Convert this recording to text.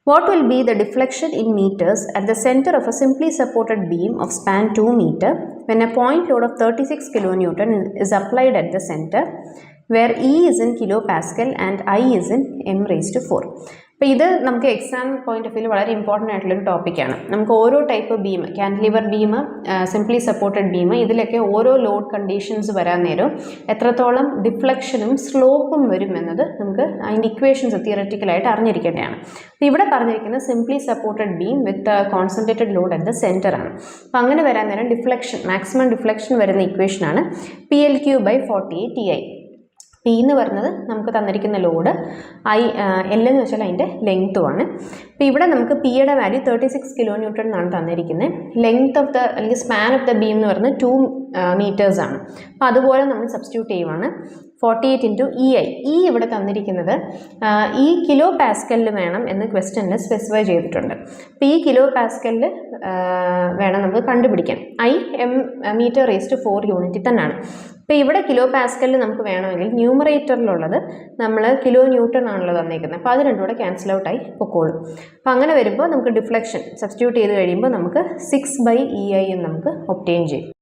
What will be the deflection in meters at the center of a simply supported beam of span 2 meter when a point load of 36 kilonewton is applied at the center where E is in kilopascal and I is in m raised to 4. അപ്പോൾ ഇത് നമുക്ക് exam point of view വളരെ important ആയിട്ടുള്ളൊരു ടോപ്പിക്കാണ്. നമുക്ക് ഓരോ type beam, cantilever beam, simply supported beam, ഇതിലൊക്കെ ഓരോ ലോഡ് കണ്ടീഷൻസ് വരാൻ നേരം എത്രത്തോളം ഡിഫ്ലക്ഷനും സ്ലോപ്പും വരും എന്നത് നമുക്ക് അതിൻ്റെ ഇക്വേഷൻസ് തിയററ്റിക്കലായിട്ട് അറിഞ്ഞിരിക്കേണ്ടതാണ്. അപ്പോൾ ഇവിടെ പറഞ്ഞിരിക്കുന്നത് simply supported beam with concentrated load at the centre ആണ്. അപ്പോൾ അങ്ങനെ വരാൻ നേരം ഡിഫ്ലക്ഷൻ, മാക്സിമം ഡിഫ്ലക്ഷൻ വരുന്ന ഇക്വേഷനാണ് PL/48TI. പി എന്ന് പറയുന്നത് നമുക്ക് തന്നിരിക്കുന്ന ലോഡ്, എൽ എന്ന് വെച്ചാൽ അതിൻ്റെ ലെങ്ത്തുമാണ്. അപ്പോൾ ഇവിടെ നമുക്ക് പിയുടെ വാല്യൂ 36 kilonewton എന്നാണ് തന്നിരിക്കുന്നത്. ലെങ്ത് ഓഫ് ദ അല്ലെങ്കിൽ സ്പാൻ ഓഫ് ദ ബീം എന്ന് പറയുന്നത് 2 meters ആണ്. അപ്പോൾ അതുപോലെ നമ്മൾ സബ്സ്റ്റിറ്റ്യൂട്ട് ചെയ്യുവാണ്. 48 into EI. ഈ ഇവിടെ തന്നിരിക്കുന്നത് ഈ കിലോ പാസ്കലിൽ വേണം എന്ന് ക്വസ്റ്റ്യനിൽ സ്പെസിഫൈ ചെയ്തിട്ടുണ്ട്. അപ്പോൾ ഈ കിലോ പാസ്കലിൽ വേണം നമുക്ക് കണ്ടുപിടിക്കാൻ. മീറ്റർ റേസ് ടു 4 യൂണിറ്റിൽ തന്നെയാണ്. അപ്പോൾ ഇവിടെ കിലോ പാസ്കലിൽ നമുക്ക് വേണമെങ്കിൽ ന്യൂമറേറ്ററിലുള്ളത് നമ്മൾ കിലോ ന്യൂട്ടൺ ആണല്ലോ തന്നിരിക്കുന്നത്. അപ്പോൾ അത് രണ്ടും കൂടെ ക്യാൻസൽ ഔട്ടായി പൊക്കോളും. അപ്പോൾ അങ്ങനെ വരുമ്പോൾ നമുക്ക് ഡിഫ്ലക്ഷൻ സബ്സ്റ്റിറ്റ്യൂട്ട് ചെയ്ത് കഴിയുമ്പോൾ നമുക്ക് 6/EI എന്ന് നമുക്ക് ഒബ്റ്റെയിൻ ചെയ്യും.